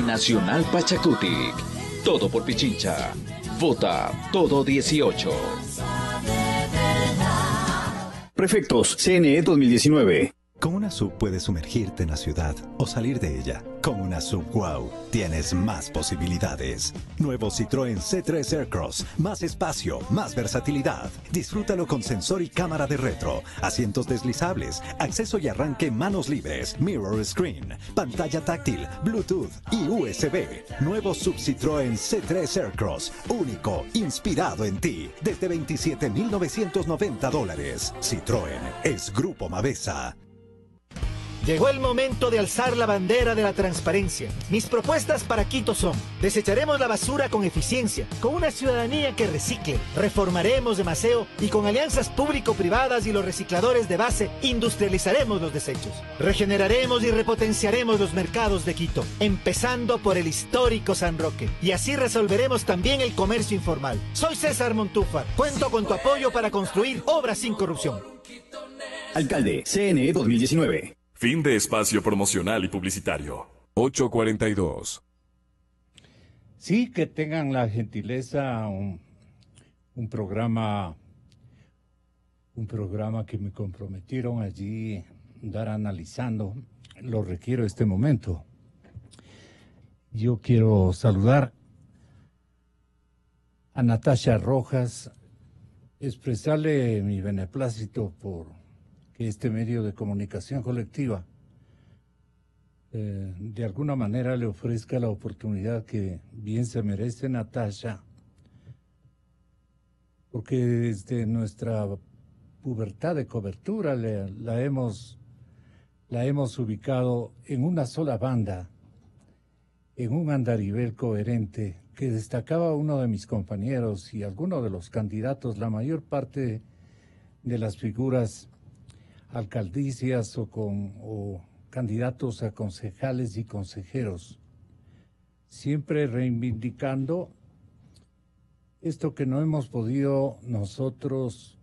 Nacional Pachacutic. Todo por Pichincha. Vota todo 18. Prefectos, CNE 2019. Con una sub puedes sumergirte en la ciudad o salir de ella. Con una sub Wow tienes más posibilidades. Nuevo Citroën C3 Aircross. Más espacio, más versatilidad. Disfrútalo con sensor y cámara de retro. Asientos deslizables, acceso y arranque manos libres. Mirror screen, pantalla táctil, Bluetooth y USB. Nuevo sub Citroën C3 Aircross. Único, inspirado en ti. Desde $27,990. Citroën es Grupo Mavesa. Llegó el momento de alzar la bandera de la transparencia. Mis propuestas para Quito son: desecharemos la basura con eficiencia, con una ciudadanía que recicle, reformaremos demasiado y con alianzas público-privadas y los recicladores de base industrializaremos los desechos. Regeneraremos y repotenciaremos los mercados de Quito, empezando por el histórico San Roque, y así resolveremos también el comercio informal. Soy César Montúfar, cuento con tu apoyo para construir obras sin corrupción. Alcalde, CNE 2019. Fin de espacio promocional y publicitario. 8:42. Sí, que tengan la gentileza, un programa que me comprometieron allí dar analizando. Lo requiero este momento. Yo quiero saludar a Natasha Rojas, expresarle mi beneplácito por que este medio de comunicación colectiva de alguna manera le ofrezca la oportunidad que bien se merece Natasha, porque desde nuestra pubertad de cobertura la hemos ubicado en una sola banda, en un andarivel coherente que destacaba uno de mis compañeros y algunos de los candidatos, la mayor parte de las figuras alcaldicias o candidatos a concejales y consejeros, siempre reivindicando esto que no hemos podido nosotros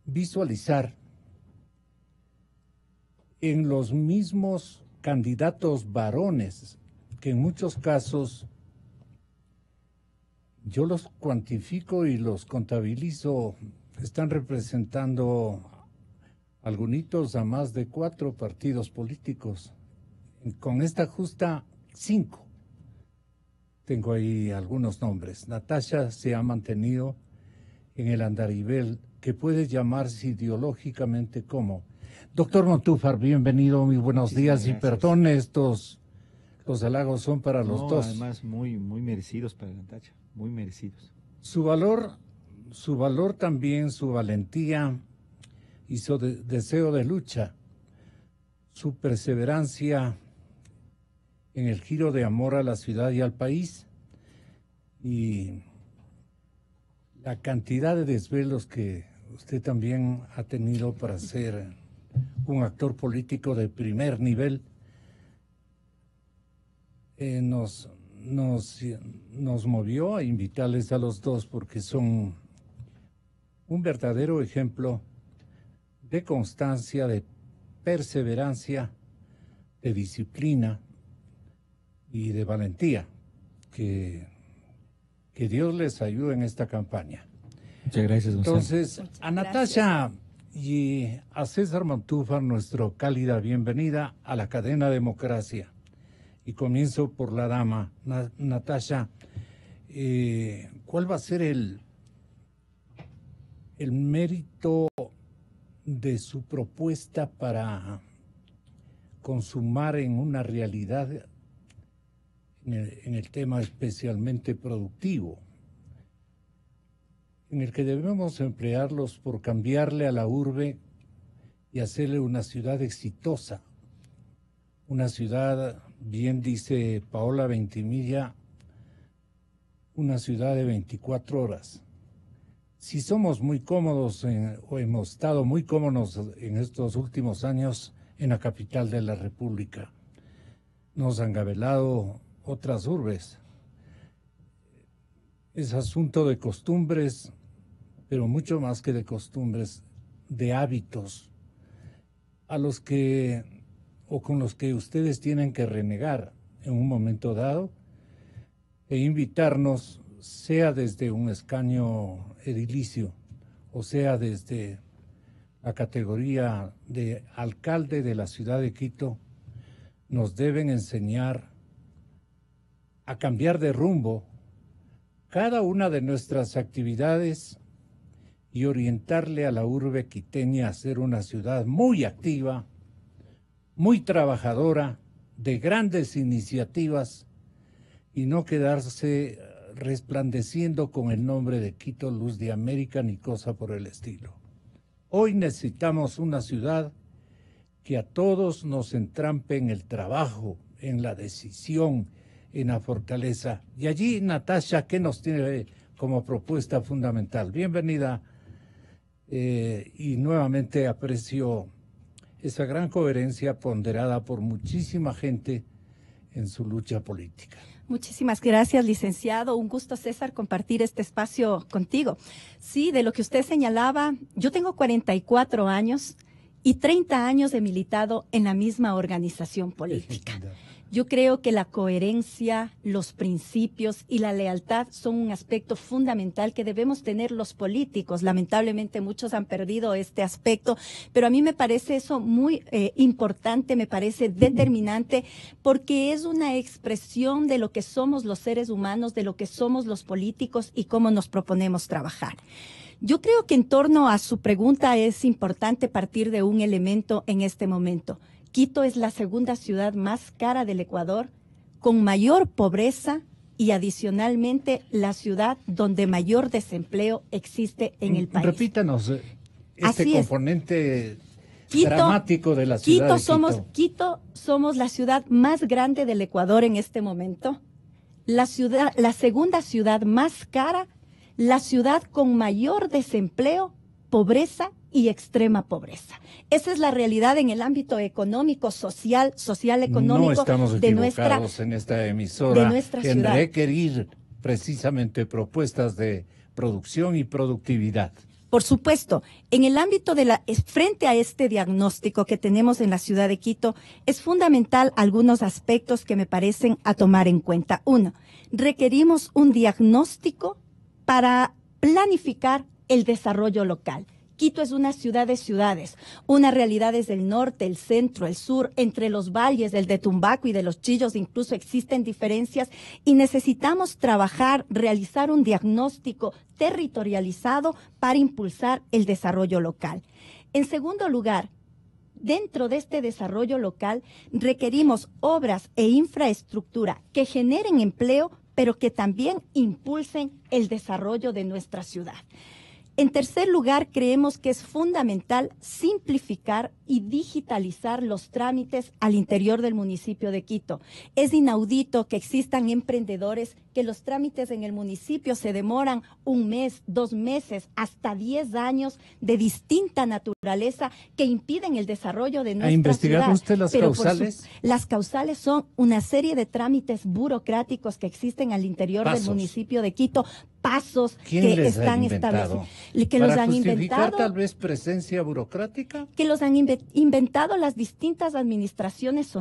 visualizar en los mismos candidatos varones, que en muchos casos yo los cuantifico y los contabilizo. Están representando algunos a más de 4 partidos políticos. Con esta justa 5. Tengo ahí algunos nombres. Natasha se ha mantenido en el andarivel que puede llamarse ideológicamente como. Doctor Montúfar, bienvenido, muy buenos días. Gracias. Y perdone los halagos son para los dos. Además, muy merecidos para Natasha, muy merecidos. Su valor también, su valentía y su deseo de lucha, su perseverancia en el giro de amor a la ciudad y al país, y la cantidad de desvelos que usted también ha tenido para ser un actor político de primer nivel, nos movió a invitarles a los dos porque son un verdadero ejemplo de constancia, de perseverancia, de disciplina y de valentía. Que Dios les ayude en esta campaña. Muchas gracias, Gonzalo. Entonces, a Natasha y a César Montúfar, nuestra cálida bienvenida a la cadena Democracia. Y comienzo por la dama, Natasha. ¿Cuál va a ser el mérito de su propuesta para consumar en una realidad en el tema especialmente productivo, en el que debemos emplearlos por cambiarle a la urbe y hacerle una ciudad exitosa, una ciudad, bien dice Paola Ventimiglia, una ciudad de 24 horas. Si somos muy cómodos o hemos estado muy cómodos en estos últimos años en la capital de la República, nos han gabelado otras urbes. Es asunto de costumbres, pero mucho más que de costumbres, de hábitos, a los que o con los que ustedes tienen que renegar en un momento dado e invitarnos, sea desde un escaño edilicio o sea desde la categoría de alcalde de la ciudad de Quito, nos deben enseñar a cambiar de rumbo cada una de nuestras actividades y orientarle a la urbe quiteña a ser una ciudad muy activa, muy trabajadora, de grandes iniciativas y no quedarse resplandeciendo con el nombre de Quito, Luz de América, ni cosa por el estilo. Hoy necesitamos una ciudad que a todos nos entrampe en el trabajo, en la decisión, en la fortaleza. Y allí, Natasha, ¿qué nos tiene como propuesta fundamental? Bienvenida y nuevamente aprecio esa gran coherencia ponderada por muchísima gente en su lucha política. Muchísimas gracias, licenciado. Un gusto, César, compartir este espacio contigo. Sí, de lo que usted señalaba, yo tengo 44 años y 30 años de militado en la misma organización política. Yo creo que la coherencia, los principios y la lealtad son un aspecto fundamental que debemos tener los políticos. Lamentablemente muchos han perdido este aspecto, pero a mí me parece eso muy importante, me parece determinante, porque es una expresión de lo que somos los seres humanos, de lo que somos los políticos y cómo nos proponemos trabajar. Yo creo que en torno a su pregunta es importante partir de un elemento en este momento. Quito es la segunda ciudad más cara del Ecuador, con mayor pobreza y adicionalmente la ciudad donde mayor desempleo existe en el país. Repítanos este componente dramático de la ciudad de Quito. Quito somos la ciudad más grande del Ecuador en este momento, la segunda ciudad más cara, la ciudad con mayor desempleo, pobreza y extrema pobreza. Esa es la realidad en el ámbito económico, social económico. No estamos de equivocados en esta emisora de nuestra en ciudad. requerir precisamente propuestas de producción y productividad. Por supuesto, en el ámbito frente a este diagnóstico que tenemos en la ciudad de Quito, es fundamental algunos aspectos que me parecen a tomar en cuenta. Uno, requerimos un diagnóstico para planificar el desarrollo local. Quito es una ciudad de ciudades, una realidad desde el norte, el centro, el sur, entre los valles, el de Tumbaco y de los Chillos, incluso existen diferencias y necesitamos trabajar, realizar un diagnóstico territorializado para impulsar el desarrollo local. En segundo lugar, dentro de este desarrollo local requerimos obras e infraestructura que generen empleo, pero que también impulsen el desarrollo de nuestra ciudad. En tercer lugar, creemos que es fundamental simplificar y digitalizar los trámites al interior del municipio de Quito. Es inaudito que existan emprendedores que los trámites en el municipio se demoran 1 mes, 2 meses, hasta 10 años de distinta naturaleza que impiden el desarrollo de nuestra ciudad. ¿Ha investigado usted las causales? Las causales son una serie de trámites burocráticos que existen al interior del municipio de Quito, pasos que están establecidos. Que los han inventado, tal vez presencia burocrática. Que los han inventado las distintas administraciones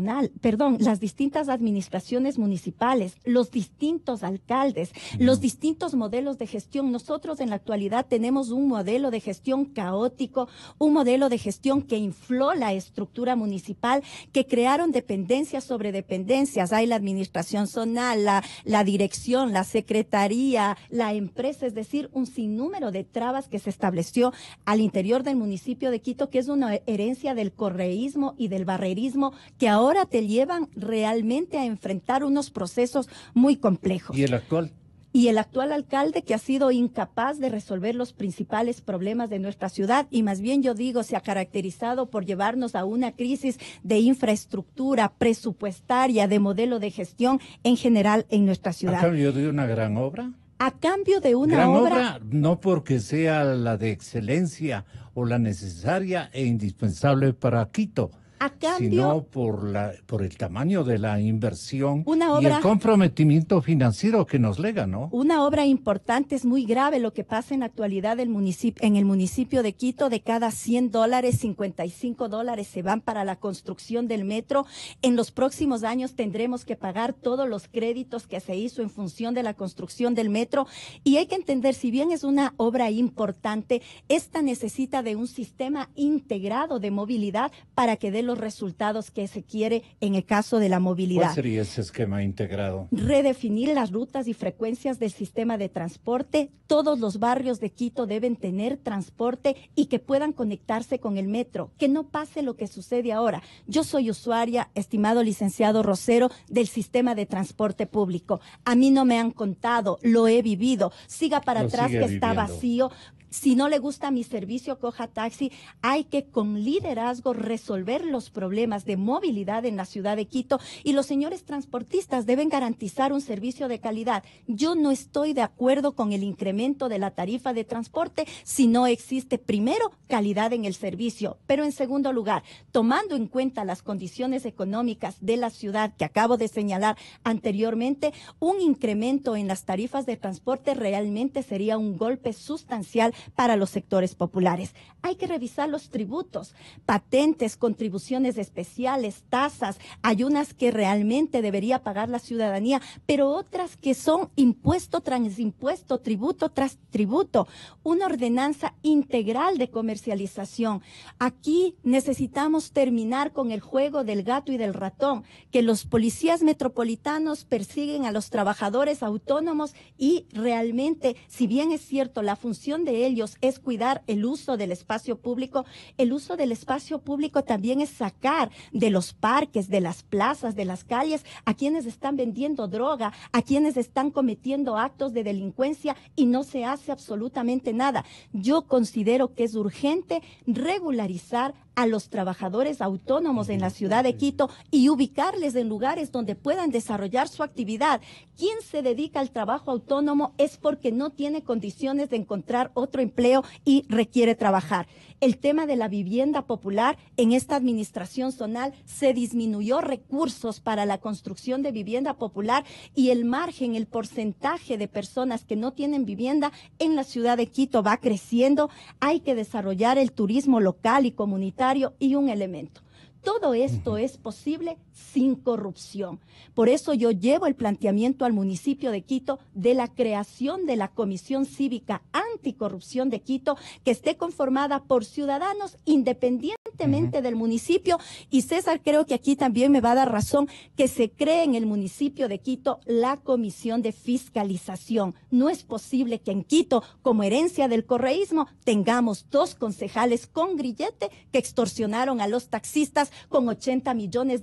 las distintas administraciones municipales, los distintos alcaldes, los distintos modelos de gestión. Nosotros en la actualidad tenemos un modelo de gestión caótico, un modelo de gestión que infló la estructura municipal, que crearon dependencias sobre dependencias. Hay la administración zonal, la dirección, la secretaría, la empresa, es decir, un sinnúmero de trabas que se estableció al interior del municipio de Quito, que es una herencia del correísmo y del barrerismo, que ahora te llevan realmente a enfrentar unos procesos muy complejos. ¿Y el actual? Y el actual alcalde, que ha sido incapaz de resolver los principales problemas de nuestra ciudad, y más bien yo digo, se ha caracterizado por llevarnos a una crisis de infraestructura presupuestaria, de modelo de gestión en general en nuestra ciudad. ¿A cambio de una gran obra? A cambio de una gran obra, no porque sea la de excelencia o la necesaria e indispensable para Quito, A cambio, sino por el tamaño de la inversión una y obra, el comprometimiento financiero que nos lega, ¿no? una obra importante. Es muy grave lo que pasa en la actualidad en el municipio de Quito. De cada $100, $55 se van para la construcción del metro. En los próximos años tendremos que pagar todos los créditos que se hizo en función de la construcción del metro. Y hay que entender, si bien es una obra importante, esta necesita de un sistema integrado de movilidad para que dé los resultados que se quiere en el caso de la movilidad. ¿Cuál sería ese esquema integrado? Redefinir las rutas y frecuencias del sistema de transporte. Todos los barrios de Quito deben tener transporte y que puedan conectarse con el metro. Que no pase lo que sucede ahora. Yo soy usuaria, estimado licenciado Rosero, del sistema de transporte público. A mí no me han contado, lo he vivido. Siga para atrás que está vacío. Si no le gusta mi servicio, coja taxi. Hay que con liderazgo resolver los problemas de movilidad en la ciudad de Quito, y los señores transportistas deben garantizar un servicio de calidad. Yo no estoy de acuerdo con el incremento de la tarifa de transporte si no existe, primero, calidad en el servicio, pero en segundo lugar, tomando en cuenta las condiciones económicas de la ciudad que acabo de señalar anteriormente, un incremento en las tarifas de transporte realmente sería un golpe sustancial para los sectores populares. Hay que revisar los tributos, patentes, contribuciones especiales, tasas. Hay unas que realmente debería pagar la ciudadanía, pero otras que son impuesto tras impuesto, tributo tras tributo. Una ordenanza integral de comercialización. Aquí necesitamos terminar con el juego del gato y del ratón, que los policías metropolitanos persiguen a los trabajadores autónomos y realmente, si bien es cierto, la función de ellos es cuidar el uso del espacio público, el uso del espacio público también es sacar de los parques, de las plazas, de las calles, a quienes están vendiendo droga, a quienes están cometiendo actos de delincuencia, y no se hace absolutamente nada. Yo considero que es urgente regularizar a los trabajadores autónomos en la ciudad de Quito y ubicarles en lugares donde puedan desarrollar su actividad. Quien se dedica al trabajo autónomo es porque no tiene condiciones de encontrar otro empleo y requiere trabajar. El tema de la vivienda popular, en esta administración zonal se disminuyó recursos para la construcción de vivienda popular, y el margen, el porcentaje de personas que no tienen vivienda en la ciudad de Quito va creciendo. Hay que desarrollar el turismo local y comunitario, y un elemento. Todo esto es posible sin corrupción. Por eso yo llevo el planteamiento al municipio de Quito de la creación de la Comisión Cívica Anticorrupción de Quito, que esté conformada por ciudadanos independientemente del municipio. Y César, creo que aquí también me va a dar razón, que se cree en el municipio de Quito la Comisión de Fiscalización. No es posible que en Quito, como herencia del correísmo, tengamos 2 concejales con grillete que extorsionaron a los taxistas con $80 millones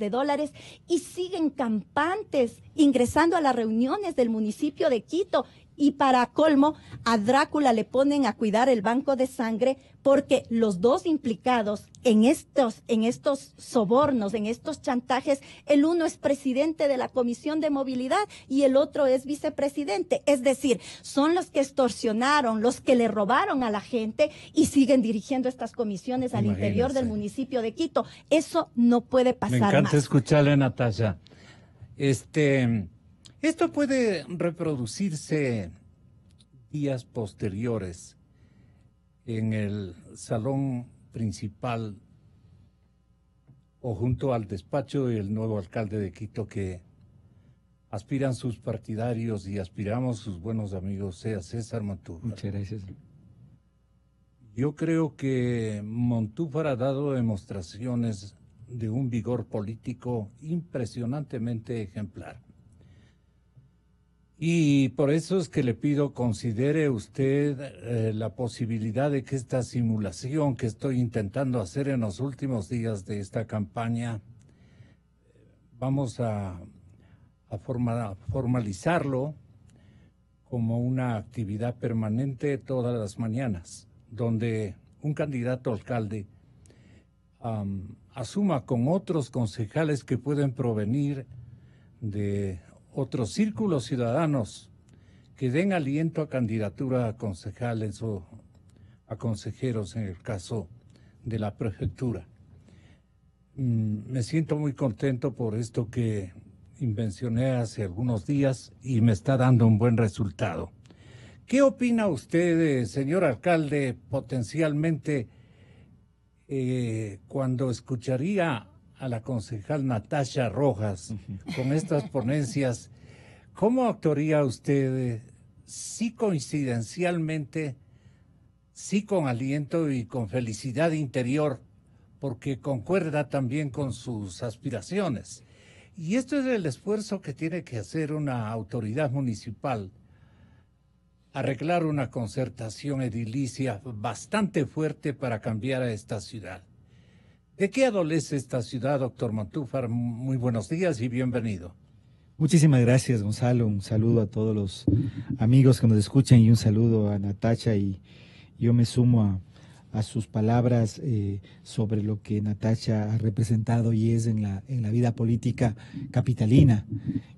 y siguen campantes ingresando a las reuniones del municipio de Quito. Y para colmo, a Drácula le ponen a cuidar el banco de sangre, porque los 2 implicados en estos sobornos, en estos chantajes, el uno es presidente de la Comisión de Movilidad y el otro es vicepresidente. Es decir, son los que extorsionaron, los que le robaron a la gente, y siguen dirigiendo estas comisiones al interior del municipio de Quito. Eso no puede pasar más. Me encanta escucharle, Natasha. Esto puede reproducirse días posteriores en el salón principal o junto al despacho del nuevo alcalde de Quito, que aspiran sus partidarios y aspiramos sus buenos amigos, sea César Montúfar. Muchas gracias. Yo creo que Montúfar ha dado demostraciones de un vigor político impresionantemente ejemplar. Y por eso es que le pido, considere usted la posibilidad de que esta simulación que estoy intentando hacer en los últimos días de esta campaña, vamos a formalizarlo como una actividad permanente todas las mañanas, donde un candidato alcalde asuma con otros concejales que pueden provenir de otros círculos ciudadanos, que den aliento a candidatura a concejales o a consejeros en el caso de la prefectura. Me siento muy contento por esto que invencioné hace algunos días y me está dando un buen resultado. ¿Qué opina usted, señor alcalde, potencialmente cuando escucharía a la concejal Natasha Rojas con estas ponencias? ¿Cómo actuaría usted, sí coincidencialmente, sí con aliento y con felicidad interior, porque concuerda también con sus aspiraciones? Y esto es el esfuerzo que tiene que hacer una autoridad municipal, arreglar una concertación edilicia bastante fuerte para cambiar a esta ciudad. ¿De qué adolece esta ciudad, doctor Montúfar? Muy buenos días y bienvenido. Muchísimas gracias, Gonzalo. Un saludo a todos los amigos que nos escuchan y un saludo a Natasha. Y yo me sumo a sus palabras sobre lo que Natasha ha representado y es en la vida política capitalina.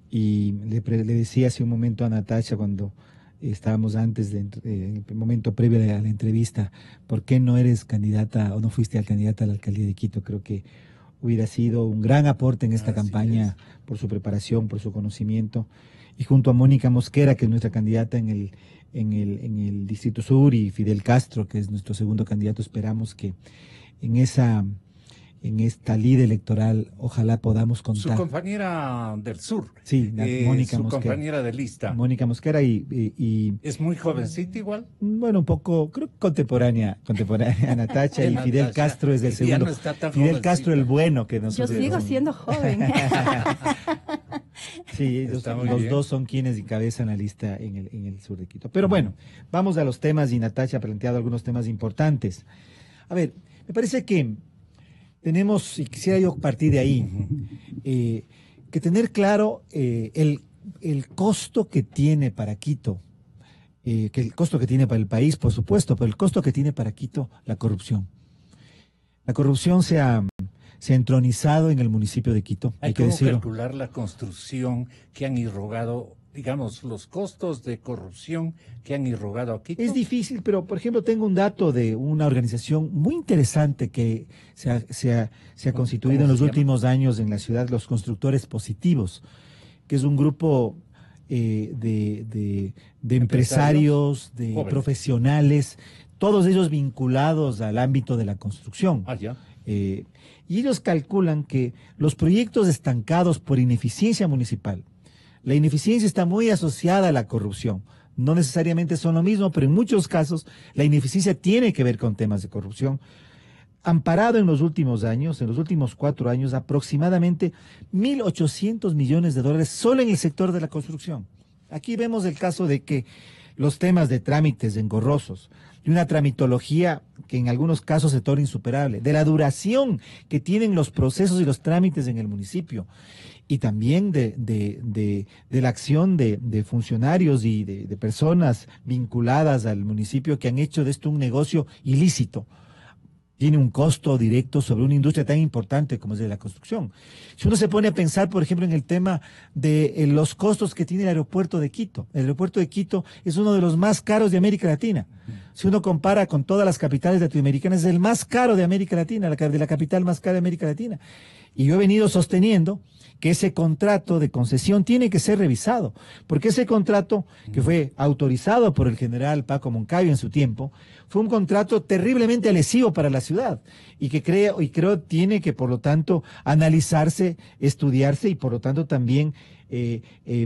Y le decía hace un momento a Natasha cuando estábamos antes, en el momento previo a la entrevista, ¿por qué no eres candidata o no fuiste candidata a la alcaldía de Quito? Creo que hubiera sido un gran aporte en esta campaña por su preparación, por su conocimiento. Y junto a Mónica Mosquera, que es nuestra candidata en el Distrito Sur, y Fidel Castro, que es nuestro segundo candidato, esperamos que en esta lid electoral ojalá podamos contar. Su compañera del sur. Sí, Mónica su Mosquera. compañera de lista. Mónica Mosquera y ¿Es muy jovencita igual? Bueno, un poco, creo que contemporánea a Natasha, y Fidel Castro es el Ya segundo. no está tan Fidel jovencita. Castro el bueno que nosotros. Yo sigo siendo joven. Sí, los dos son quienes encabezan la lista en el sur de Quito. Pero bueno, vamos a los temas, y Natasha ha planteado algunos temas importantes. A ver, me parece que tenemos, y quisiera yo partir de ahí, que tener claro el costo que tiene para Quito, que el costo que tiene para el país, por supuesto, pero el costo que tiene para Quito la corrupción. La corrupción se ha entronizado en el municipio de Quito. Hay que que decirlo. calcular la construcción que han irrogado, digamos, los costos de corrupción que han irrogado a Quito. Es difícil, pero por ejemplo tengo un dato de una organización muy interesante que se ha constituido en los últimos años en la ciudad, los Constructores Positivos, que es un grupo de empresarios, de jóvenes, profesionales, todos ellos vinculados al ámbito de la construcción. Y ellos calculan que los proyectos estancados por ineficiencia municipal, la ineficiencia está muy asociada a la corrupción. No necesariamente son lo mismo, pero en muchos casos la ineficiencia tiene que ver con temas de corrupción. Han parado en los últimos años, en los últimos 4 años, aproximadamente 1.800 millones de dólares solo en el sector de la construcción. Aquí vemos el caso de que los temas de trámites engorrosos, de una tramitología que en algunos casos se torna insuperable, de la duración que tienen los procesos y los trámites en el municipio, y también de la acción de funcionarios y de personas vinculadas al municipio que han hecho de esto un negocio ilícito. Tiene un costo directo sobre una industria tan importante como es de la construcción. Si uno se pone a pensar, por ejemplo, en el tema de los costos que tiene el aeropuerto de Quito. El aeropuerto de Quito es uno de los más caros de América Latina. Si uno compara con todas las capitales latinoamericanas, es el más caro de América Latina, de la capital más cara de América Latina. Y yo he venido sosteniendo que ese contrato de concesión tiene que ser revisado, porque ese contrato que fue autorizado por el general Paco Moncayo en su tiempo, fue un contrato terriblemente lesivo para la ciudad y que creo tiene que, por lo tanto, analizarse, estudiarse y por lo tanto también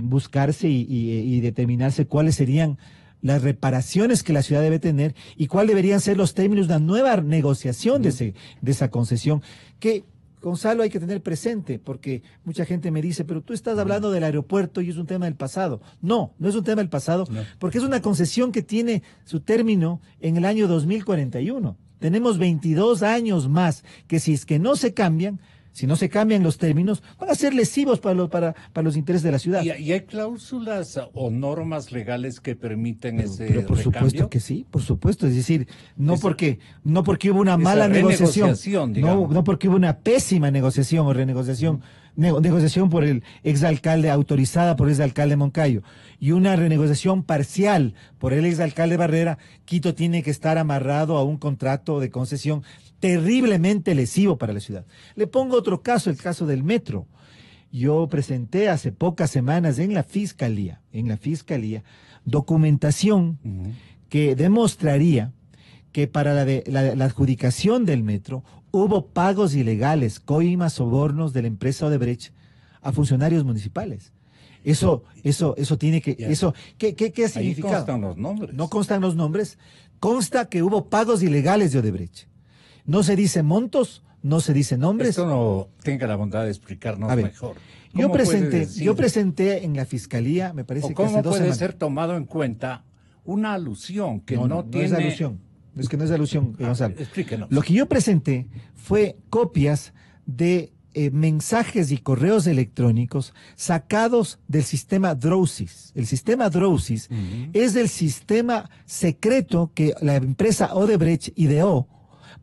buscarse y determinarse cuáles serían las reparaciones que la ciudad debe tener y cuáles deberían ser los términos de una nueva negociación de esa concesión que, Gonzalo, hay que tener presente, porque mucha gente me dice, pero tú estás hablando del aeropuerto y es un tema del pasado. No, no es un tema del pasado, porque es una concesión que tiene su término en el año 2041. Tenemos 22 años más que si es que no se cambian, si no se cambian los términos, van a ser lesivos para los intereses de la ciudad. ¿Y hay cláusulas o normas legales que permiten ese pero por recambio? Supuesto que sí, por supuesto. Es decir, no porque hubo una mala negociación, no porque hubo una pésima negociación o renegociación negociación por el exalcalde, autorizada por el exalcalde Moncayo, y una renegociación parcial por el exalcalde Barrera, Quito tiene que estar amarrado a un contrato de concesión terriblemente lesivo para la ciudad. Le pongo otro caso, el caso del metro. Yo presenté hace pocas semanas en la fiscalía, documentación que demostraría que para la adjudicación del metro hubo pagos ilegales, coimas, sobornos de la empresa Odebrecht a funcionarios municipales. Eso tiene que, eso, ¿qué ha significado? Ahí constan los nombres. No constan los nombres, consta que hubo pagos ilegales de Odebrecht. No se dice montos, no se dice nombres. Esto no tenga la bondad de explicarnos mejor. Yo presenté en la fiscalía, me parece que hace 2 semanas. ¿Cómo puede ser tomado en cuenta una alusión que no tiene? No es alusión, es que no es alusión, Gonzalo. Explíquenos. Lo que yo presenté fue copias de mensajes y correos electrónicos sacados del sistema Drowsys. El sistema Drowsys es el sistema secreto que la empresa Odebrecht ideó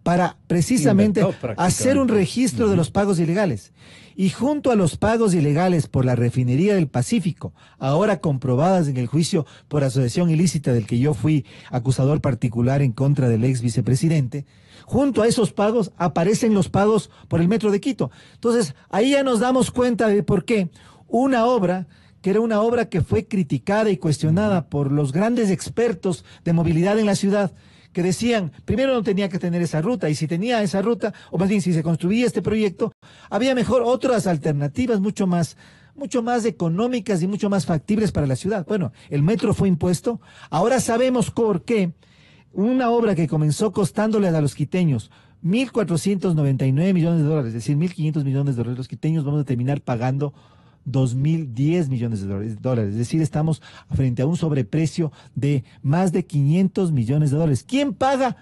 para precisamente hacer un registro de los pagos ilegales. Y junto a los pagos ilegales por la refinería del Pacífico, ahora comprobadas en el juicio por asociación ilícita del que yo fui acusador particular en contra del ex vicepresidente, junto a esos pagos aparecen los pagos por el Metro de Quito. Entonces, ahí ya nos damos cuenta de por qué una obra que era una obra que fue criticada y cuestionada por los grandes expertos de movilidad en la ciudad, que decían, primero no tenía que tener esa ruta, y si tenía esa ruta, o más bien si se construía este proyecto, había mejor otras alternativas mucho más económicas y mucho más factibles para la ciudad. Bueno, el metro fue impuesto, ahora sabemos por qué una obra que comenzó costándole a los quiteños 1.499 millones de dólares, es decir, 1.500 millones de dólares, los quiteños vamos a terminar pagando 2.010 millones de dólares, es decir, estamos frente a un sobreprecio de más de 500 millones de dólares. ¿Quién paga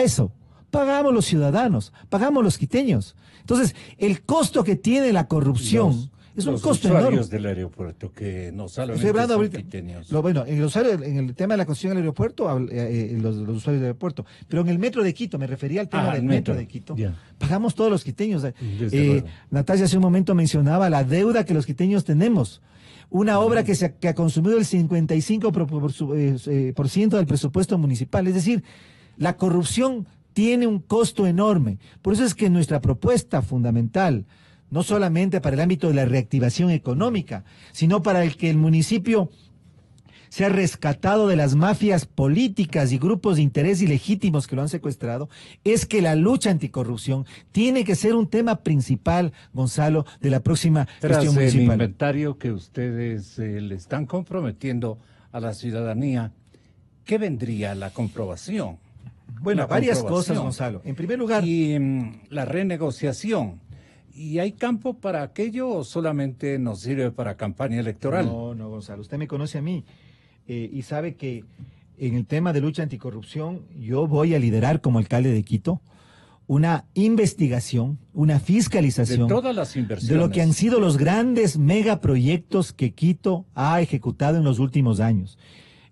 eso? Pagamos los ciudadanos, pagamos los quiteños. Entonces, el costo que tiene la corrupción es un costo enorme. Los usuarios del aeropuerto, que no solamente son quiteños. En el tema de la construcción del aeropuerto, los usuarios del aeropuerto, pero en el metro de Quito, me refería al tema del metro de Quito, pagamos todos los quiteños. Natalia hace un momento mencionaba la deuda que los quiteños tenemos. Una obra que ha consumido el 55% del presupuesto municipal. Es decir, la corrupción tiene un costo enorme. Por eso es que nuestra propuesta fundamental, no solamente para el ámbito de la reactivación económica, sino para el que el municipio sea rescatado de las mafias políticas y grupos de interés ilegítimos que lo han secuestrado, es que la lucha anticorrupción tiene que ser un tema principal, Gonzalo, de la próxima gestión municipal. El inventario que ustedes le están comprometiendo a la ciudadanía, ¿qué vendría la comprobación? Bueno, varias cosas, Gonzalo. En primer lugar, y la renegociación. ¿Y hay campo para aquello o solamente nos sirve para campaña electoral? No, Gonzalo, usted me conoce a mí y sabe que en el tema de lucha anticorrupción yo voy a liderar como alcalde de Quito una investigación, una fiscalización de todas las inversiones, de lo que han sido los grandes megaproyectos que Quito ha ejecutado en los últimos años.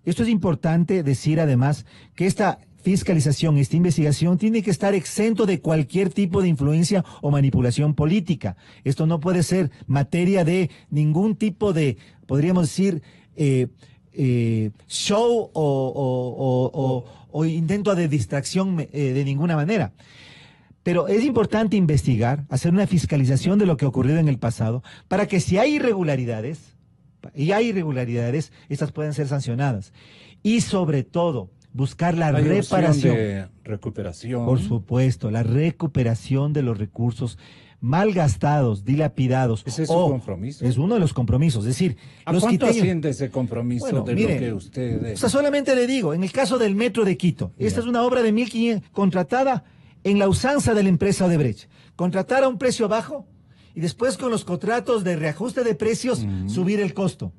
Esto es importante decir además que esta fiscalización, esta investigación tiene que estar exento de cualquier tipo de influencia o manipulación política. Esto no puede ser materia de ningún tipo de, podríamos decir, show o intento de distracción de ninguna manera. Pero es importante investigar, hacer una fiscalización de lo que ha ocurrido en el pasado, para que si hay irregularidades, estas puedan ser sancionadas. Y sobre todo, buscar la reparación. De recuperación. Por supuesto, la recuperación de los recursos mal gastados, dilapidados. ¿Ese es su compromiso? Es uno de los compromisos. Es decir, ¿a cuánto asciende ese compromiso lo que usted... O sea, solamente le digo, en el caso del Metro de Quito, esta es una obra de 1.500, contratada en la usanza de la empresa Odebrecht. Contratar a un precio bajo y después con los contratos de reajuste de precios subir el costo.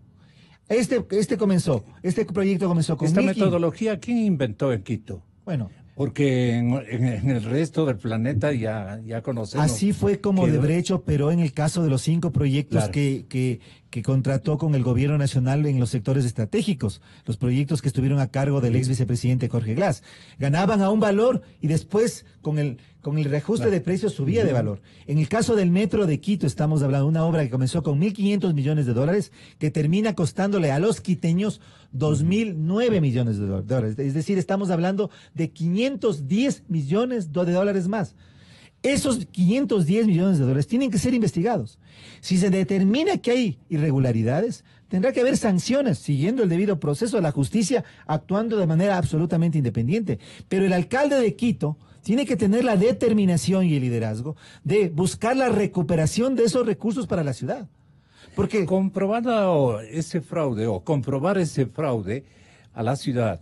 Este proyecto comenzó con esta metodología. ¿Quién inventó en Quito? Bueno, porque en el resto del planeta ya conocemos. Así fue como Odebrecht operó en el caso de los 5 proyectos que que contrató con el gobierno nacional en los sectores estratégicos, los proyectos que estuvieron a cargo del ex vicepresidente Jorge Glass. Ganaban a un valor y después con el reajuste de precios subía de valor. En el caso del metro de Quito estamos hablando de una obra que comenzó con 1.500 millones de dólares que termina costándole a los quiteños 2.009 millones de dólares. Es decir, estamos hablando de 510 millones de dólares más. Esos 510 millones de dólares tienen que ser investigados. Si se determina que hay irregularidades, tendrá que haber sanciones, siguiendo el debido proceso de la justicia, actuando de manera absolutamente independiente. Pero el alcalde de Quito tiene que tener la determinación y el liderazgo de buscar la recuperación de esos recursos para la ciudad. Porque comprobado ese fraude o comprobar ese fraude a la ciudad,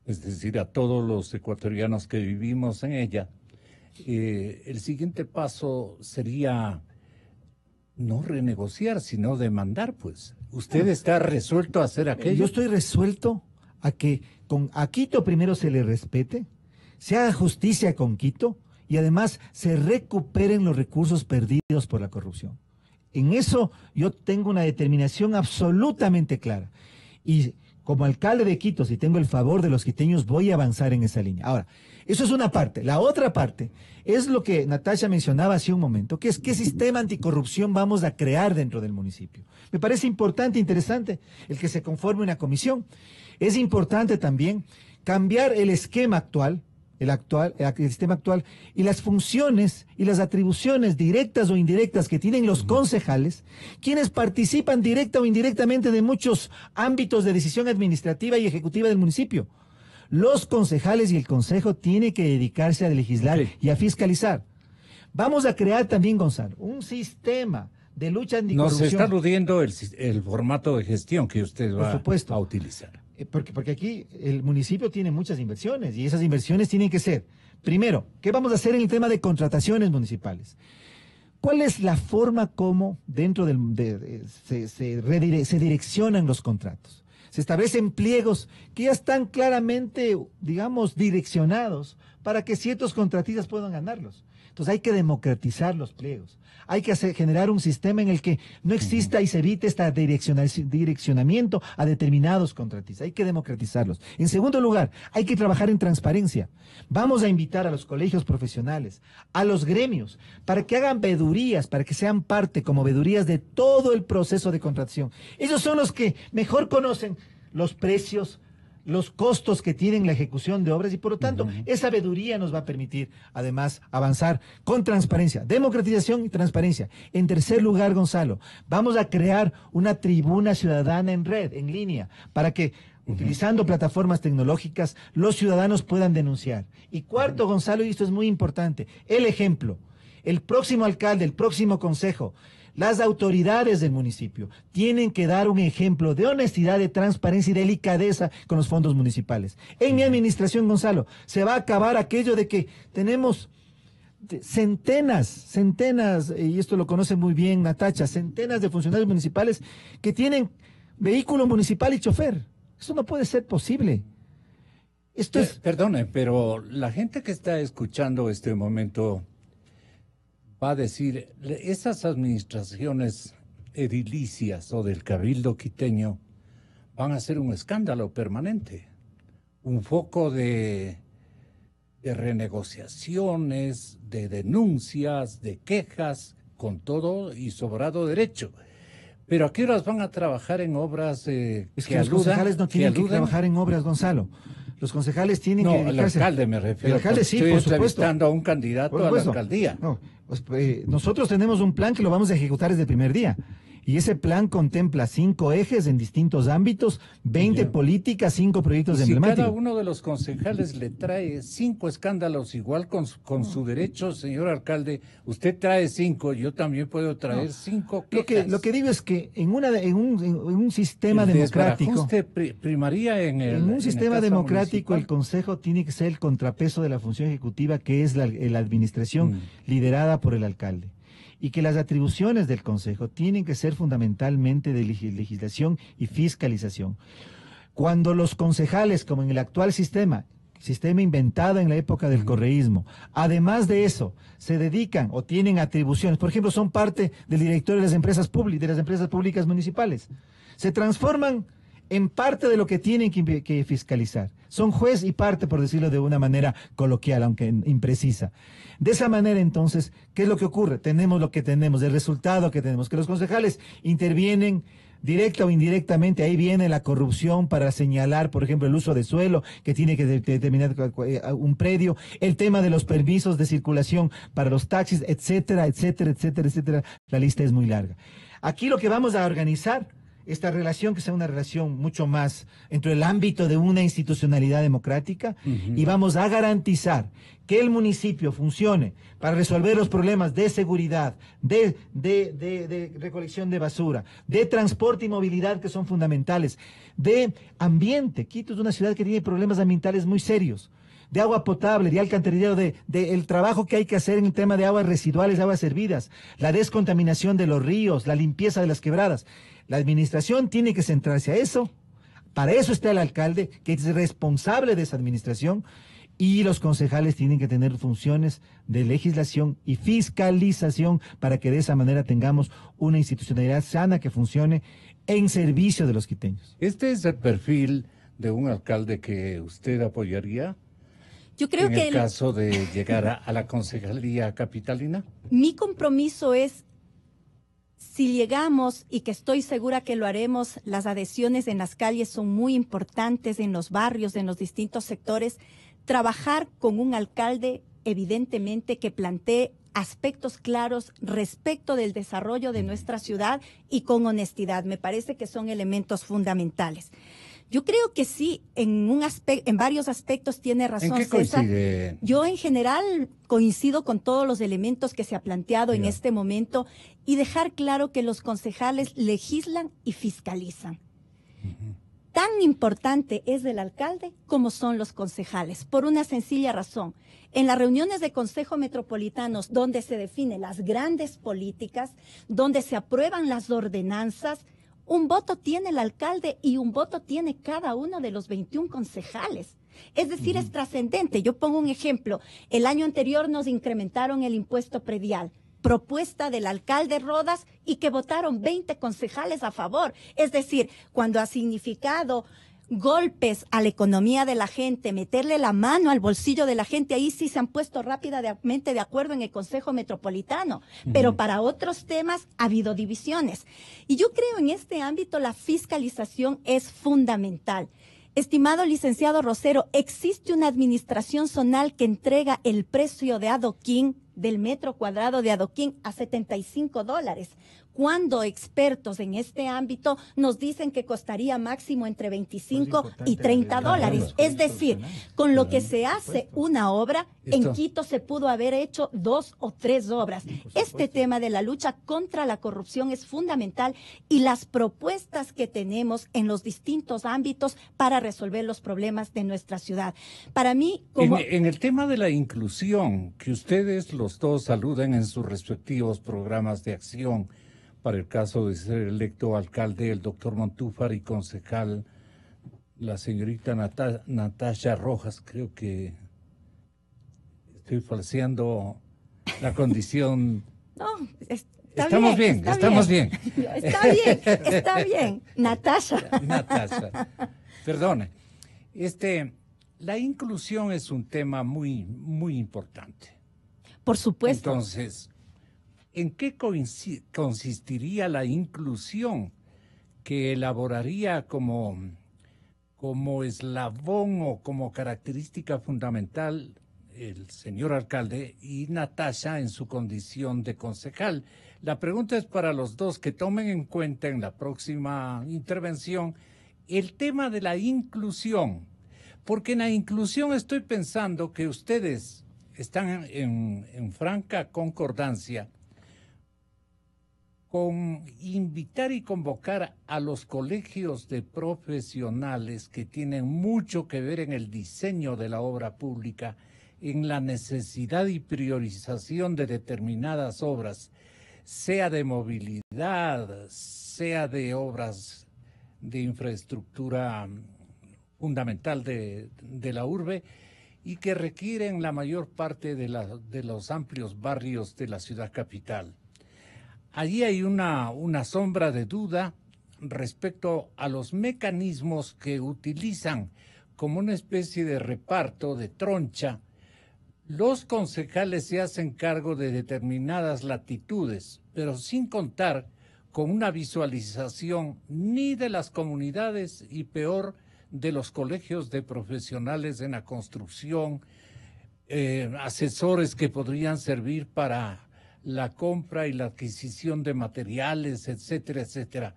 es decir, a todos los ecuatorianos que vivimos en ella, el siguiente paso sería no renegociar, sino demandar, pues. ¿Usted está resuelto a hacer aquello? Yo estoy resuelto a que a Quito primero se le respete, se haga justicia con Quito y además se recuperen los recursos perdidos por la corrupción. En eso yo tengo una determinación absolutamente clara. Y como alcalde de Quito, si tengo el favor de los quiteños, voy a avanzar en esa línea. Ahora, eso es una parte. La otra parte es lo que Natasha mencionaba hace un momento, que es qué sistema anticorrupción vamos a crear dentro del municipio. Me parece importante, interesante, el que se conforme una comisión. Es importante también cambiar el esquema actual, el sistema actual, y las funciones y las atribuciones directas o indirectas que tienen los concejales, quienes participan directa o indirectamente de muchos ámbitos de decisión administrativa y ejecutiva del municipio. Los concejales y el consejo tienen que dedicarse a legislar y a fiscalizar. Vamos a crear también, Gonzalo, un sistema de lucha anticorrupción. Nos está aludiendo el formato de gestión que usted va a utilizar. Porque aquí el municipio tiene muchas inversiones y esas inversiones tienen que ser, primero, ¿qué vamos a hacer en el tema de contrataciones municipales? ¿Cuál es la forma como dentro se direccionan los contratos? Se establecen pliegos que ya están claramente, digamos, direccionados para que ciertos contratistas puedan ganarlos. Entonces hay que democratizar los pliegos. Hay que generar un sistema en el que no exista y se evite este direccionamiento a determinados contratistas. Hay que democratizarlos. En segundo lugar, hay que trabajar en transparencia. Vamos a invitar a los colegios profesionales, a los gremios, para que hagan vedurías, para que sean parte como vedurías de todo el proceso de contratación. Ellos son los que mejor conocen los precios, los costos que tienen la ejecución de obras y por lo tanto esa veeduría nos va a permitir además avanzar con transparencia, democratización y transparencia. En tercer lugar, Gonzalo, vamos a crear una tribuna ciudadana en red, en línea, para que utilizando plataformas tecnológicas los ciudadanos puedan denunciar. Y cuarto, Gonzalo, y esto es muy importante, el ejemplo. El próximo alcalde, el próximo consejo, las autoridades del municipio tienen que dar un ejemplo de honestidad, de transparencia y delicadeza con los fondos municipales. En mi administración, Gonzalo, se va a acabar aquello de que tenemos centenas, y esto lo conoce muy bien Natacha, centenas de funcionarios municipales que tienen vehículo municipal y chofer. Eso no puede ser posible. Perdone, pero la gente que está escuchando este momento va a decir, esas administraciones edilicias o del cabildo quiteño van a ser un escándalo permanente, un foco de renegociaciones, de denuncias, de quejas, con todo y sobrado derecho. Pero ¿a qué horas van a trabajar en obras Es que los concejales no tienen que trabajar en obras, Gonzalo. Los concejales tienen que dedicarse... No, el alcalde me refiero. El alcalde sí, estoy por supuesto. entrevistando a un candidato a la alcaldía. No, nosotros tenemos un plan que lo vamos a ejecutar desde el primer día. Y ese plan contempla 5 ejes en distintos ámbitos, 20 políticas, 5 proyectos emblemáticos. Si cada uno de los concejales le trae 5 escándalos, igual con su derecho, señor alcalde, usted trae 5, yo también puedo traer 5 quejas. Lo que digo es que en un sistema democrático, primaría en un sistema democrático, municipal. El Consejo tiene que ser el contrapeso de la función ejecutiva, que es la administración liderada por el alcalde. Y que las atribuciones del Consejo tienen que ser fundamentalmente de legislación y fiscalización. Cuando los concejales, como en el actual sistema, sistema inventado en la época del correísmo. Además de eso, se dedican o tienen atribuciones, por ejemplo, son parte del directorio de las empresas públicas municipales. Se transforman en parte de lo que tienen que fiscalizar. Son juez y parte, por decirlo de una manera coloquial, aunque imprecisa. De esa manera, entonces, ¿qué es lo que ocurre? Tenemos lo que tenemos, el resultado que tenemos, que los concejales intervienen directa o indirectamente. Ahí viene la corrupción para señalar, por ejemplo, el uso de suelo que tiene que determinar un predio, el tema de los permisos de circulación para los taxis, etcétera, etcétera, etcétera, etcétera. La lista es muy larga. Aquí lo que vamos a organizar, esta relación que sea una relación mucho más dentro del ámbito de una institucionalidad democrática, y vamos a garantizar que el municipio funcione para resolver los problemas de seguridad, de recolección de basura, de transporte y movilidad, que son fundamentales, de ambiente. Quito es una ciudad que tiene problemas ambientales muy serios, de agua potable, de alcantarillado, de el trabajo que hay que hacer en el tema de aguas residuales, aguas servidas, la descontaminación de los ríos, la limpieza de las quebradas. La administración tiene que centrarse a eso. Para eso está el alcalde, que es responsable de esa administración, y los concejales tienen que tener funciones de legislación y fiscalización para que de esa manera tengamos una institucionalidad sana que funcione en servicio de los quiteños. ¿Este es el perfil de un alcalde que usted apoyaría? Yo creo que en el caso de llegar a la concejalía capitalina. Mi compromiso es, si llegamos, y que estoy segura que lo haremos, las adhesiones en las calles son muy importantes, en los barrios, en los distintos sectores, trabajar con un alcalde, evidentemente, que plantee aspectos claros respecto del desarrollo de nuestra ciudad y con honestidad. Me parece que son elementos fundamentales. Yo creo que sí, en varios aspectos tiene razón. ¿En qué coincide? César. Yo en general coincido con todos los elementos que se ha planteado en este momento, y dejar claro que los concejales legislan y fiscalizan. Tan importante es el alcalde como son los concejales, por una sencilla razón. En las reuniones de Consejo Metropolitanos, donde se definen las grandes políticas, donde se aprueban las ordenanzas, un voto tiene el alcalde y un voto tiene cada uno de los 21 concejales. Es decir, es trascendente. Yo pongo un ejemplo. El año anterior nos incrementaron el impuesto predial, propuesta del alcalde Rodas, y que votaron 20 concejales a favor. Es decir, cuando ha significado golpes a la economía de la gente, meterle la mano al bolsillo de la gente, ahí sí se han puesto rápidamente de acuerdo en el Consejo Metropolitano. Pero para otros temas ha habido divisiones. Y yo creo en este ámbito la fiscalización es fundamental. Estimado licenciado Rosero, existe una administración zonal que entrega el precio de adoquín, del metro cuadrado de adoquín, a $75, cuando expertos en este ámbito nos dicen que costaría máximo entre 25 y $30. Es decir, con lo que se hace una obra, en Quito se pudo haber hecho 2 o 3 obras. Este tema de la lucha contra la corrupción es fundamental, y las propuestas que tenemos en los distintos ámbitos para resolver los problemas de nuestra ciudad. Para mí, como... En el tema de la inclusión, que ustedes los dos saludan en sus respectivos programas de acción, para el caso de ser electo alcalde el doctor Montúfar y concejal la señorita Natasha Rojas, creo que estoy falseando la condición. No, estamos bien. Está bien, Natasha. Natasha, perdone. La inclusión es un tema muy, muy importante. Por supuesto. Entonces, ¿en qué consistiría la inclusión que elaboraría como eslabón o como característica fundamental el señor alcalde y Natasha en su condición de concejal? La pregunta es para los dos, que tomen en cuenta en la próxima intervención el tema de la inclusión, porque en la inclusión estoy pensando que ustedes están en franca concordancia con invitar y convocar a los colegios de profesionales que tienen mucho que ver en el diseño de la obra pública, en la necesidad y priorización de determinadas obras, sea de movilidad, sea de obras de infraestructura fundamental de la urbe, y que requieren la mayor parte de los amplios barrios de la ciudad capital. Allí hay una sombra de duda respecto a los mecanismos que utilizan como una especie de reparto de troncha. Los concejales se hacen cargo de determinadas latitudes, pero sin contar con una visualización ni de las comunidades y peor de los colegios de profesionales en la construcción, asesores que podrían servir para la compra y la adquisición de materiales, etcétera, etcétera.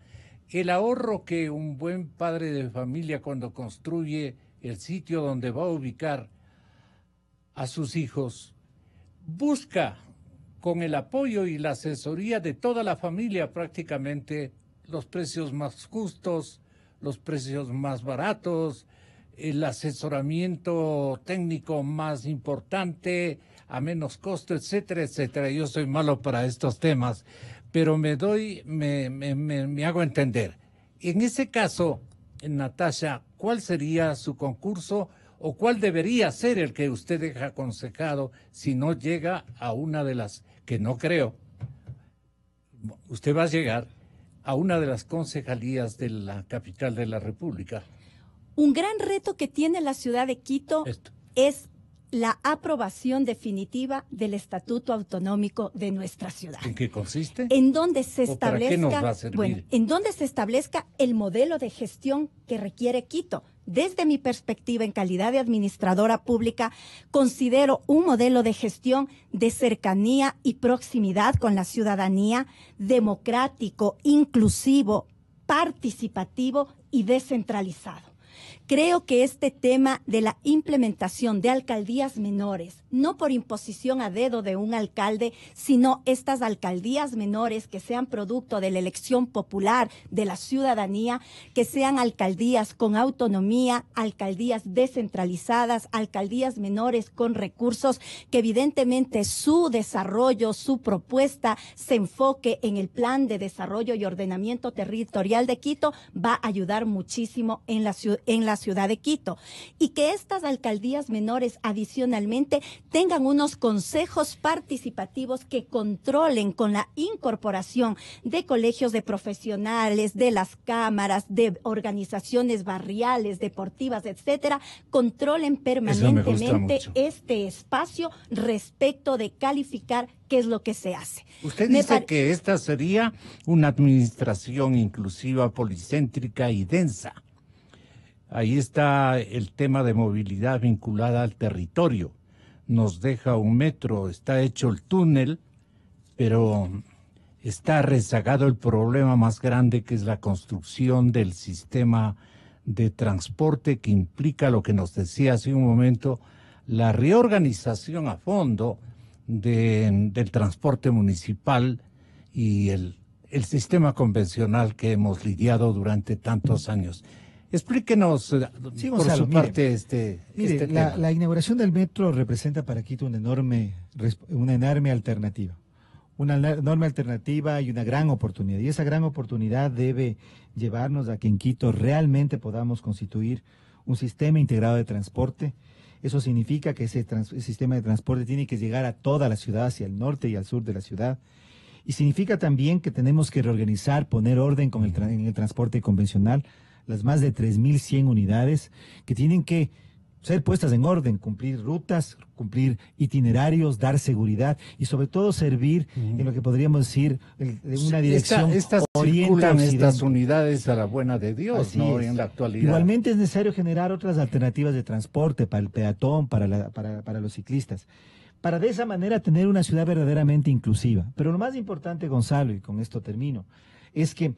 El ahorro que un buen padre de familia cuando construye el sitio donde va a ubicar a sus hijos, busca con el apoyo y la asesoría de toda la familia prácticamente los precios más justos, los precios más baratos, el asesoramiento técnico más importante, a menos costo, etcétera, etcétera. Yo soy malo para estos temas, pero me hago entender. En ese caso, Natasha, ¿cuál sería su concurso o cuál debería ser el que usted deja aconsejado si no llega a una de las, que no creo, usted va a llegar a una de las concejalías de la capital de la República? Un gran reto que tiene la ciudad de Quito es la aprobación definitiva del Estatuto Autonómico de nuestra ciudad. ¿En qué consiste? En donde se ¿Para qué nos va a servir? Bueno, en donde se establezca el modelo de gestión que requiere Quito. Desde mi perspectiva en calidad de administradora pública, considero un modelo de gestión de cercanía y proximidad con la ciudadanía, democrático, inclusivo, participativo y descentralizado. Creo que este tema de la implementación de alcaldías menores, no por imposición a dedo de un alcalde, sino estas alcaldías menores que sean producto de la elección popular de la ciudadanía, que sean alcaldías con autonomía, alcaldías descentralizadas, alcaldías menores con recursos, que evidentemente su desarrollo, su propuesta se enfoque en el plan de desarrollo y ordenamiento territorial de Quito, va a ayudar muchísimo en la ciudad de Quito, y que estas alcaldías menores adicionalmente tengan unos consejos participativos que controlen con la incorporación de colegios de profesionales, de las cámaras, de organizaciones barriales, deportivas, etcétera, controlen permanentemente este espacio respecto de calificar qué es lo que se hace. Usted dice que esta sería una administración inclusiva, policéntrica y densa. Ahí está el tema de movilidad vinculada al territorio. Nos deja un metro, está hecho el túnel, pero está rezagado el problema más grande, que es la construcción del sistema de transporte, que implica lo que nos decía hace un momento, la reorganización a fondo del transporte municipal y el sistema convencional que hemos lidiado durante tantos años. Explíquenos, sí, por Gonzalo, su parte, este tema. La inauguración del metro representa para Quito una enorme alternativa. Una enorme alternativa y una gran oportunidad. Y esa gran oportunidad debe llevarnos a que en Quito realmente podamos constituir un sistema integrado de transporte. Eso significa que ese sistema de transporte tiene que llegar a toda la ciudad, hacia el norte y al sur de la ciudad. Y significa también que tenemos que reorganizar, poner orden en el transporte convencional, las más de 3.100 unidades que tienen que ser puestas en orden, cumplir rutas, cumplir itinerarios, dar seguridad y sobre todo servir en lo que podríamos decir de una dirección circulan estas unidades a la buena de Dios, así ¿no? Es. En la actualidad. Igualmente es necesario generar otras alternativas de transporte para el peatón, para los ciclistas, para de esa manera tener una ciudad verdaderamente inclusiva. Pero lo más importante, Gonzalo, y con esto termino, es que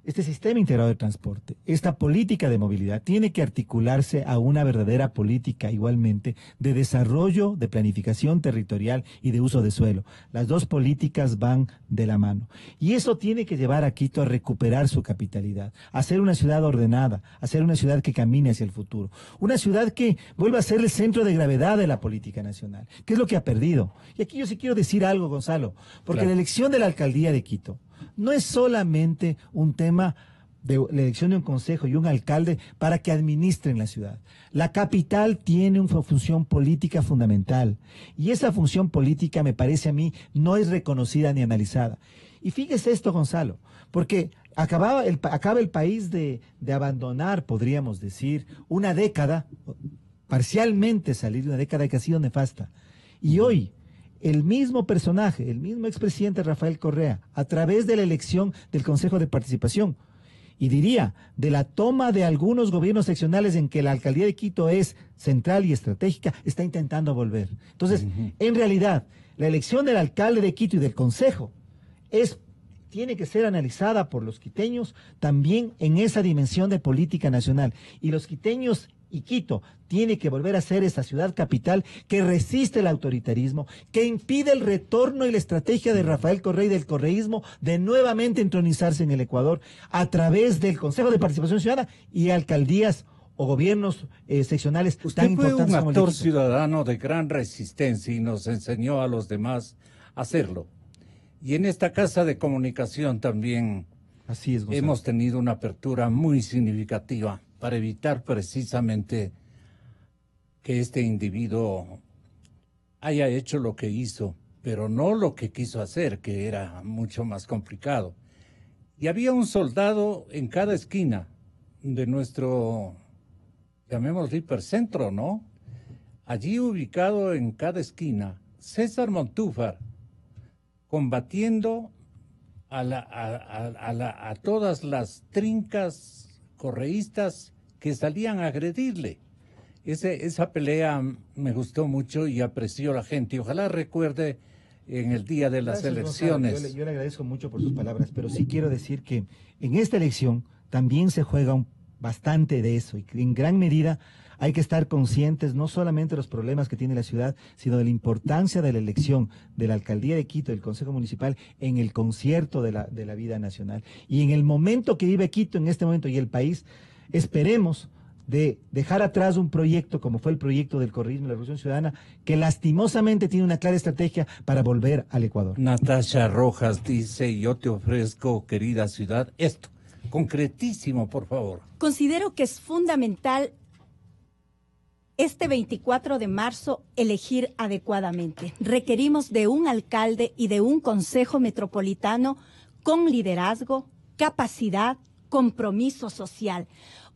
este sistema integrado de transporte, esta política de movilidad tiene que articularse a una verdadera política igualmente de desarrollo, de planificación territorial y de uso de suelo. Las dos políticas van de la mano. Y eso tiene que llevar a Quito a recuperar su capitalidad, a ser una ciudad ordenada, a ser una ciudad que camine hacia el futuro. Una ciudad que vuelva a ser el centro de gravedad de la política nacional, que es lo que ha perdido. Y aquí yo sí quiero decir algo, Gonzalo, porque la elección de la alcaldía de Quito no es solamente un tema de la elección de un consejo y un alcalde para que administren la ciudad. La capital tiene una función política fundamental y esa función política, me parece a mí, no es reconocida ni analizada. Y fíjese esto, Gonzalo, porque acaba el país de abandonar, podríamos decir, una década, parcialmente salir de una década que ha sido nefasta. Y hoy, el mismo personaje, el mismo expresidente Rafael Correa, a través de la elección del Consejo de Participación, y diría, de la toma de algunos gobiernos seccionales en que la alcaldía de Quito es central y estratégica, está intentando volver. Entonces, en realidad, la elección del alcalde de Quito y del consejo tiene que ser analizada por los quiteños también en esa dimensión de política nacional. Y los quiteños y Quito tiene que volver a ser esa ciudad capital que resiste el autoritarismo, que impide el retorno y la estrategia de Rafael Correa y del correísmo de nuevamente entronizarse en el Ecuador a través del Consejo de Participación Ciudadana y alcaldías o gobiernos seccionales tan importantes como el de Quito. Usted fue un actor ciudadano de gran resistencia y nos enseñó a los demás a hacerlo. Y en esta casa de comunicación también así es, Gonzalo, hemos tenido una apertura muy significativa para evitar precisamente que este individuo haya hecho lo que hizo, pero no lo que quiso hacer, que era mucho más complicado. Y había un soldado en cada esquina de nuestro, llamémoslo hipercentro, ¿no? Allí ubicado en cada esquina, César Montúfar, combatiendo a todas las trincas correístas que salían a agredirle. Esa pelea me gustó mucho y apreció la gente. Y ojalá recuerde en el día de las elecciones. Gonzalo, yo le agradezco mucho por sus palabras, pero sí quiero decir que en esta elección también se juega bastante de eso y en gran medida hay que estar conscientes no solamente de los problemas que tiene la ciudad, sino de la importancia de la elección de la Alcaldía de Quito y del Consejo Municipal en el concierto de la vida nacional. Y en el momento que vive Quito en este momento y el país, esperemos de dejar atrás un proyecto como fue el proyecto del correísmo y la Revolución Ciudadana, que lastimosamente tiene una clara estrategia para volver al Ecuador. Natasha Rojas dice, yo te ofrezco, querida ciudad, esto, concretísimo, por favor. Considero que es fundamental este 24 de marzo elegir adecuadamente. Requerimos de un alcalde y de un consejo metropolitano con liderazgo, capacidad, compromiso social.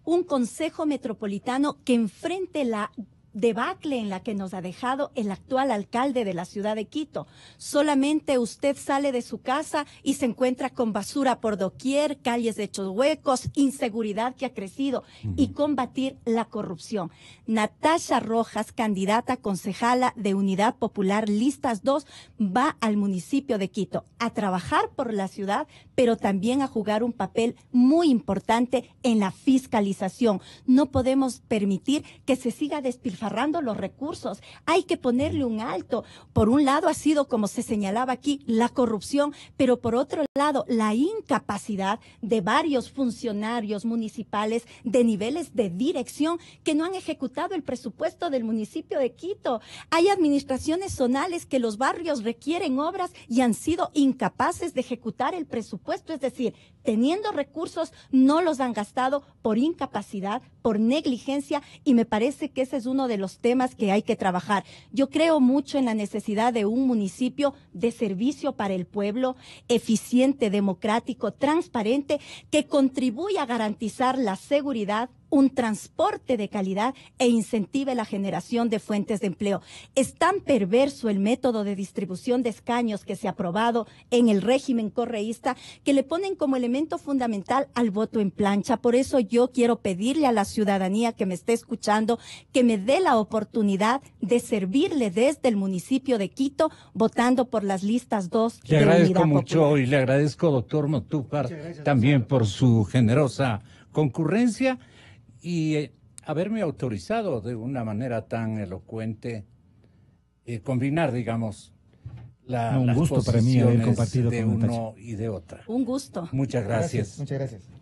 Un consejo metropolitano que enfrente la debacle en la que nos ha dejado el actual alcalde de la ciudad de Quito. Solamente usted sale de su casa y se encuentra con basura por doquier, calles hechos huecos, inseguridad que ha crecido y combatir la corrupción. Natasha Rojas, candidata concejala de Unidad Popular Listas 2, va al municipio de Quito a trabajar por la ciudad, pero también a jugar un papel muy importante en la fiscalización. No podemos permitir que se siga despilfarrando los recursos. Hay que ponerle un alto. Por un lado ha sido, como se señalaba aquí, la corrupción, pero por otro lado, la incapacidad de varios funcionarios municipales de niveles de dirección que no han ejecutado el presupuesto del municipio de Quito. Hay administraciones zonales que los barrios requieren obras y han sido incapaces de ejecutar el presupuesto, es decir, teniendo recursos, no los han gastado por incapacidad, por negligencia, y me parece que ese es uno de los temas que hay que trabajar. Yo creo mucho en la necesidad de un municipio de servicio para el pueblo, eficiente, democrático, transparente, que contribuya a garantizar la seguridad, un transporte de calidad e incentive la generación de fuentes de empleo. Es tan perverso el método de distribución de escaños que se ha aprobado en el régimen correísta que le ponen como elemento fundamental al voto en plancha. Por eso yo quiero pedirle a la ciudadanía que me esté escuchando que me dé la oportunidad de servirle desde el municipio de Quito votando por las listas 2 Le agradezco mucho y le agradezco, doctor Montúfar, también por su generosa concurrencia y haberme autorizado de una manera tan elocuente combinar, digamos, un las gusto para mí haber compartido de con uno y de otra. Un gusto. Muchas gracias. Muchas gracias.